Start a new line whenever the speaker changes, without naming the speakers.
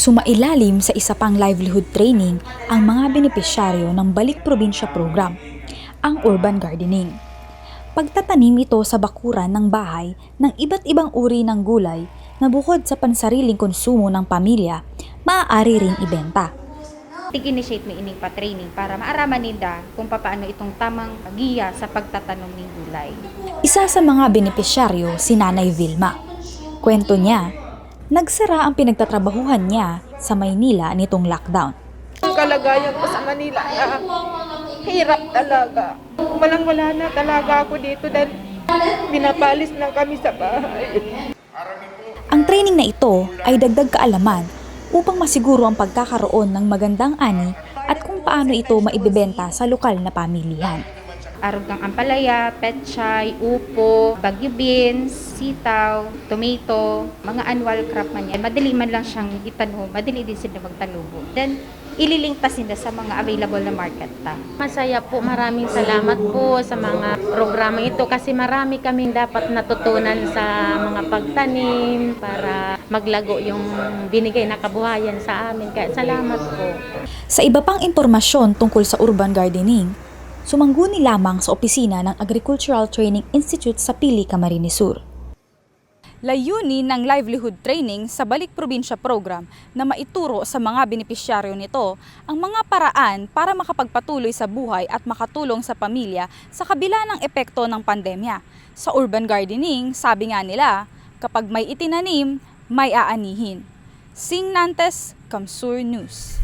Sumailalim sa isa pang livelihood training ang mga benepisyaryo ng Balik Probinsya Program, ang urban gardening. Pagtatanim ito sa bakuran ng bahay ng iba't ibang uri ng gulay na bukod sa pansariling konsumo ng pamilya, maaari ring ibenta.
Tig-initiate mo ining pa-training para maaraman nila kung paano itong tamang giya sa pagtatanom ng gulay.
Isa sa mga benepisyaryo si Nanay Vilma. Kwento niya, nagsara ang pinagtatrabahuhan niya sa Maynila nitong lockdown.
Ang kalagayan ko sa Manila na hirap talaga. Walang-wala na talaga ako dito dahil pinapalis na kami sa bahay.
Ang training na ito ay dagdag kaalaman upang masiguro ang pagkakaroon ng magandang ani at kung paano ito maibebenta sa lokal na pamilihan.
Arugang ampalaya, pechay, upo, bagyo beans, sitaw, tomato, mga annual crop man yan. Madali man lang siyang itanom, madali din sila magtalubo. Then, ililingtas nila sa mga available na market ta.
Masaya po, maraming salamat po sa mga programa ito kasi marami kaming dapat natutunan sa mga pagtanim para maglago yung binigay na kabuhayan sa amin. Kaya salamat po.
Sa iba pang impormasyon tungkol sa urban gardening, sumangguni lamang sa opisina ng Agricultural Training Institute sa Pili, Camarines Sur. Layunin ng livelihood training sa Balik Probinsya Program na maituro sa mga benepisyaryo nito ang mga paraan para makapagpatuloy sa buhay at makatulong sa pamilya sa kabila ng epekto ng pandemya. Sa urban gardening, sabi nga nila, kapag may itinanim, may aanihin. Sing Nantes, Kamsur News.